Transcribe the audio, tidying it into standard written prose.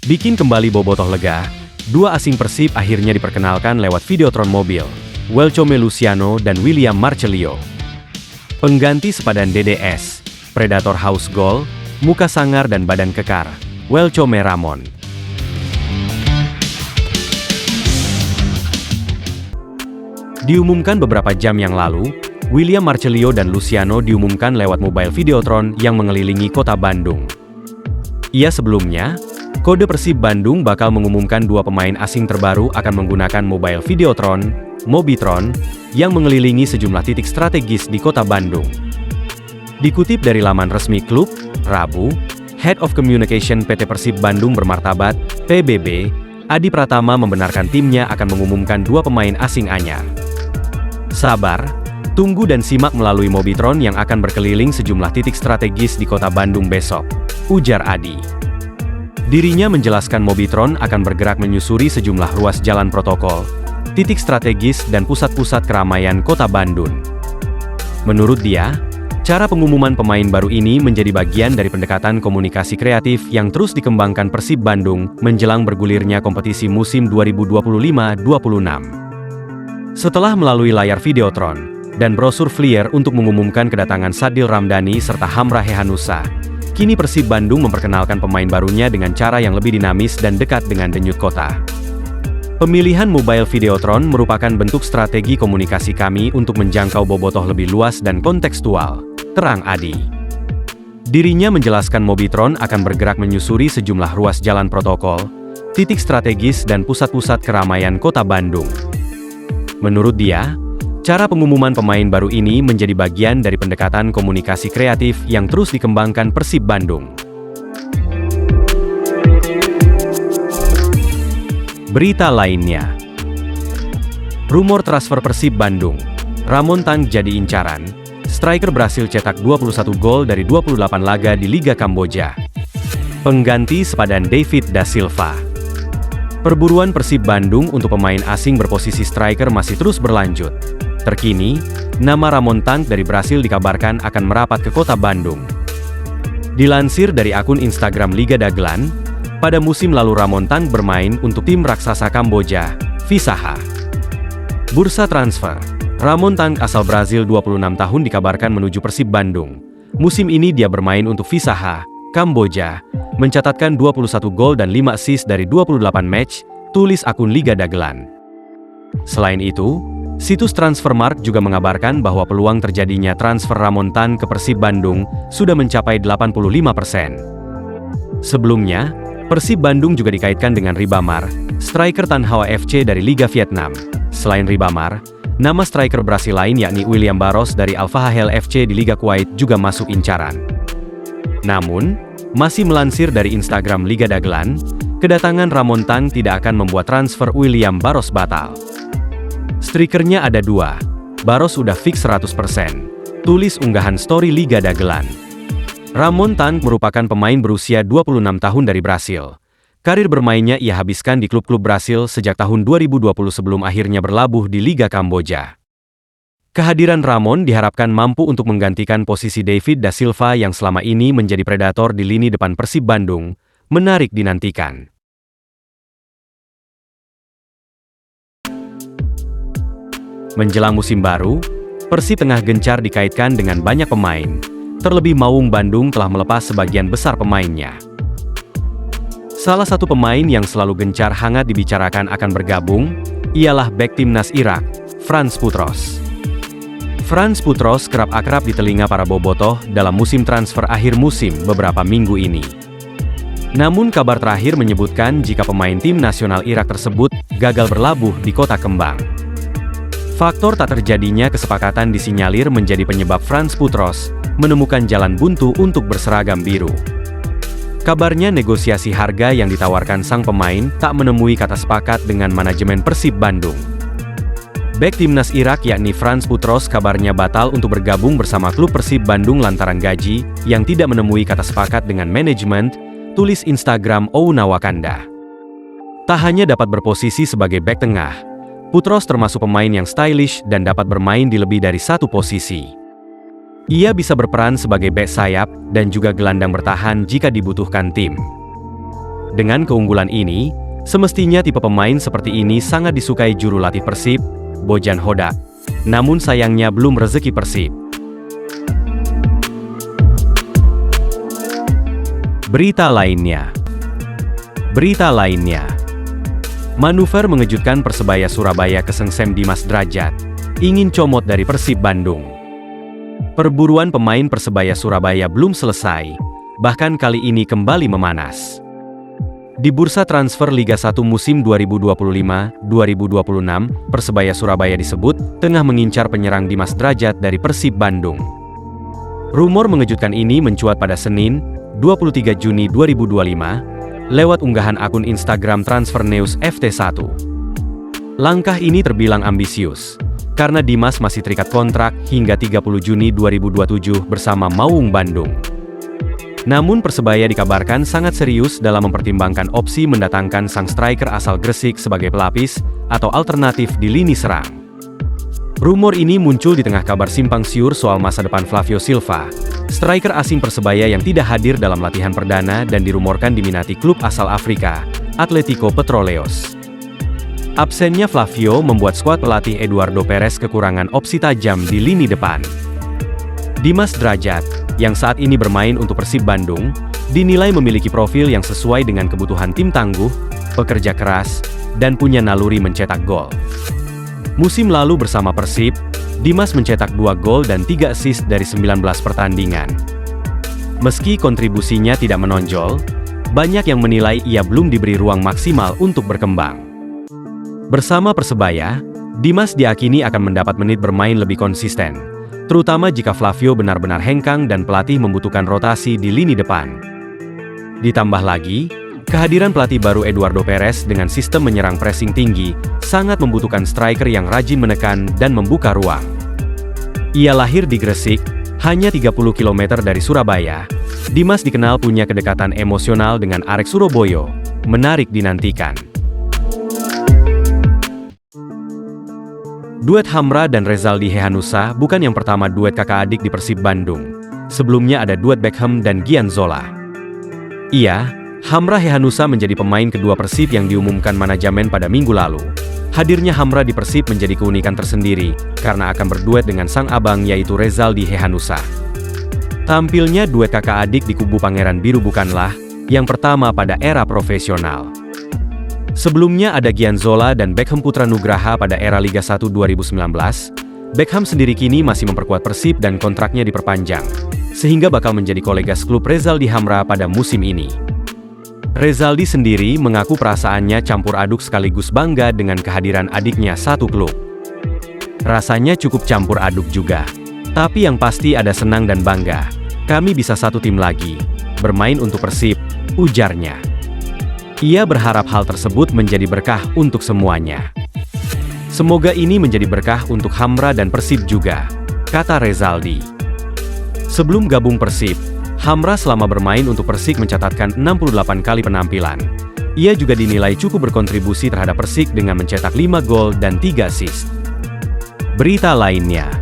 Bikin kembali bobotoh lega, dua asing Persib akhirnya diperkenalkan lewat Videotron mobil, Welchome Luciano dan William Marcelino. Pengganti sepadan DDS, Predator House Gold, muka sangar dan badan kekar, Welchome Ramon. Diumumkan beberapa jam yang lalu, William Marcelino dan Luciano diumumkan lewat mobile Videotron yang mengelilingi kota Bandung. Ia sebelumnya, kode Persib Bandung bakal mengumumkan dua pemain asing terbaru akan menggunakan mobile Videotron, Mobitron, yang mengelilingi sejumlah titik strategis di kota Bandung. Dikutip dari laman resmi klub, Rabu, Head of Communication PT Persib Bandung Bermartabat, PBB, Adi Pratama membenarkan timnya akan mengumumkan dua pemain asing anyar. Sabar, tunggu dan simak melalui Mobitron yang akan berkeliling sejumlah titik strategis di kota Bandung besok, ujar Adi. Dirinya menjelaskan Mobitron akan bergerak menyusuri sejumlah ruas jalan protokol, titik strategis dan pusat-pusat keramaian kota Bandung. Menurut dia, cara pengumuman pemain baru ini menjadi bagian dari pendekatan komunikasi kreatif yang terus dikembangkan Persib Bandung menjelang bergulirnya kompetisi musim 2025-26. Setelah melalui layar Videotron dan brosur flyer untuk mengumumkan kedatangan Sadil Ramdhani serta Hamra Hehanusa, kini Persib Bandung memperkenalkan pemain barunya dengan cara yang lebih dinamis dan dekat dengan denyut kota. Pemilihan mobile Videotron merupakan bentuk strategi komunikasi kami untuk menjangkau bobotoh lebih luas dan kontekstual, terang Adi. Dirinya menjelaskan Mobitron akan bergerak menyusuri sejumlah ruas jalan protokol, titik strategis dan pusat-pusat keramaian kota Bandung. Menurut dia, cara pengumuman pemain baru ini menjadi bagian dari pendekatan komunikasi kreatif yang terus dikembangkan Persib Bandung. Berita lainnya, rumor transfer Persib Bandung, Ramon Tang jadi incaran. Striker berhasil cetak 21 gol dari 28 laga di Liga Kamboja. Pengganti sepadan David da Silva. Perburuan Persib Bandung untuk pemain asing berposisi striker masih terus berlanjut. Terkini, nama Ramon Tang dari Brasil dikabarkan akan merapat ke kota Bandung. Dilansir dari akun Instagram Liga Dagelan, pada musim lalu Ramon Tang bermain untuk tim raksasa Kamboja, Visaha. Bursa transfer, Ramon Tang asal Brazil 26 tahun dikabarkan menuju Persib Bandung. Musim ini dia bermain untuk Visaha, Kamboja, mencatatkan 21 gol dan 5 assist dari 28 match, tulis akun Liga Dagelan. Selain itu, situs Transfermarkt juga mengabarkan bahwa peluang terjadinya transfer Ramon Tang ke Persib Bandung sudah mencapai 85%. Sebelumnya, Persib Bandung juga dikaitkan dengan Ribamar, striker Tan Hoa FC dari Liga Vietnam. Selain Ribamar, nama striker Brasil lain yakni William Barros dari Al Fahel FC di Liga Kuwait juga masuk incaran. Namun, masih melansir dari Instagram Liga Dagelan, kedatangan Ramon Tang tidak akan membuat transfer William Barros batal. Strikernya ada dua, Barros udah fix 100%, tulis unggahan story Liga Dagelan. Ramon Tang merupakan pemain berusia 26 tahun dari Brasil. Karir bermainnya ia habiskan di klub-klub Brasil sejak tahun 2020 sebelum akhirnya berlabuh di Liga Kamboja. Kehadiran Ramon diharapkan mampu untuk menggantikan posisi David da Silva yang selama ini menjadi predator di lini depan Persib Bandung, menarik dinantikan. Menjelang musim baru, Persib tengah gencar dikaitkan dengan banyak pemain, terlebih Maung Bandung telah melepas sebagian besar pemainnya. Salah satu pemain yang selalu gencar hangat dibicarakan akan bergabung, ialah bek timnas Irak, Frans Putros. Frans Putros kerap akrab di telinga para bobotoh dalam musim transfer akhir musim beberapa minggu ini. Namun kabar terakhir menyebutkan jika pemain tim nasional Irak tersebut gagal berlabuh di kota kembang. Faktor tak terjadinya kesepakatan disinyalir menjadi penyebab Frans Putros menemukan jalan buntu untuk berseragam biru. Kabarnya negosiasi harga yang ditawarkan sang pemain tak menemui kata sepakat dengan manajemen Persib Bandung. Bek timnas Irak yakni Frans Putros kabarnya batal untuk bergabung bersama klub Persib Bandung lantaran gaji yang tidak menemui kata sepakat dengan manajemen, tulis Instagram Ouna Wakanda. Tak hanya dapat berposisi sebagai bek tengah, Putros termasuk pemain yang stylish dan dapat bermain di lebih dari satu posisi. Ia bisa berperan sebagai bek sayap dan juga gelandang bertahan jika dibutuhkan tim. Dengan keunggulan ini, semestinya tipe pemain seperti ini sangat disukai juru latih Persib, Bojan Hodak. Namun sayangnya belum rezeki Persib. Berita lainnya. Manuver mengejutkan Persebaya Surabaya kesengsem Dimas Drajat, ingin comot dari Persib Bandung. Perburuan pemain Persebaya Surabaya belum selesai, bahkan kali ini kembali memanas. Di bursa transfer Liga 1 musim 2025-2026, Persebaya Surabaya disebut tengah mengincar penyerang Dimas Drajat dari Persib Bandung. Rumor mengejutkan ini mencuat pada Senin, 23 Juni 2025, lewat unggahan akun Instagram Transfer News FT1. Langkah ini terbilang ambisius, karena Dimas masih terikat kontrak hingga 30 Juni 2027 bersama Maung Bandung. Namun Persebaya dikabarkan sangat serius dalam mempertimbangkan opsi mendatangkan sang striker asal Gresik sebagai pelapis atau alternatif di lini serang. Rumor ini muncul di tengah kabar simpang siur soal masa depan Flavio Silva, striker asing Persebaya yang tidak hadir dalam latihan perdana dan dirumorkan diminati klub asal Afrika, Atletico Petroleos. Absennya Flavio membuat skuad pelatih Eduardo Perez kekurangan opsi tajam di lini depan. Dimas Drajat, yang saat ini bermain untuk Persib Bandung, dinilai memiliki profil yang sesuai dengan kebutuhan tim tangguh, pekerja keras, dan punya naluri mencetak gol. Musim lalu bersama Persib, Dimas mencetak 2 gol dan 3 assist dari 19 pertandingan. Meski kontribusinya tidak menonjol, banyak yang menilai ia belum diberi ruang maksimal untuk berkembang. Bersama Persebaya, Dimas diakini akan mendapat menit bermain lebih konsisten, terutama jika Flavio benar-benar hengkang dan pelatih membutuhkan rotasi di lini depan. Ditambah lagi, kehadiran pelatih baru Eduardo Perez dengan sistem menyerang pressing tinggi sangat membutuhkan striker yang rajin menekan dan membuka ruang. Ia lahir di Gresik, hanya 30 km dari Surabaya. Dimas dikenal punya kedekatan emosional dengan Arek Suroboyo, menarik dinantikan. Duet Hamra dan Rezaldi Hehanussa bukan yang pertama duet kakak adik di Persib Bandung. Sebelumnya ada duet Beckham dan Gianzola. Hamra Hehanussa menjadi pemain kedua Persib yang diumumkan manajemen pada minggu lalu. Hadirnya Hamra di Persib menjadi keunikan tersendiri, karena akan berduet dengan sang abang yaitu Rezaldi Hehanussa. Tampilnya duet kakak adik di kubu Pangeran Biru bukanlah yang pertama pada era profesional. Sebelumnya ada Gianzola dan Beckham Putra Nugraha pada era Liga 1 2019, Beckham sendiri kini masih memperkuat Persib dan kontraknya diperpanjang, sehingga bakal menjadi kolega klub Rezaldi Hamra pada musim ini. Rezaldi sendiri mengaku perasaannya campur aduk sekaligus bangga dengan kehadiran adiknya satu klub. Rasanya cukup campur aduk juga, tapi yang pasti ada senang dan bangga. Kami bisa satu tim lagi, bermain untuk Persib, ujarnya. Ia berharap hal tersebut menjadi berkah untuk semuanya. Semoga ini menjadi berkah untuk Hamra dan Persib juga, kata Rezaldi. Sebelum gabung Persib, Hamra selama bermain untuk Persik mencatatkan 68 kali penampilan. Ia juga dinilai cukup berkontribusi terhadap Persik dengan mencetak 5 gol dan 3 assist. Berita lainnya.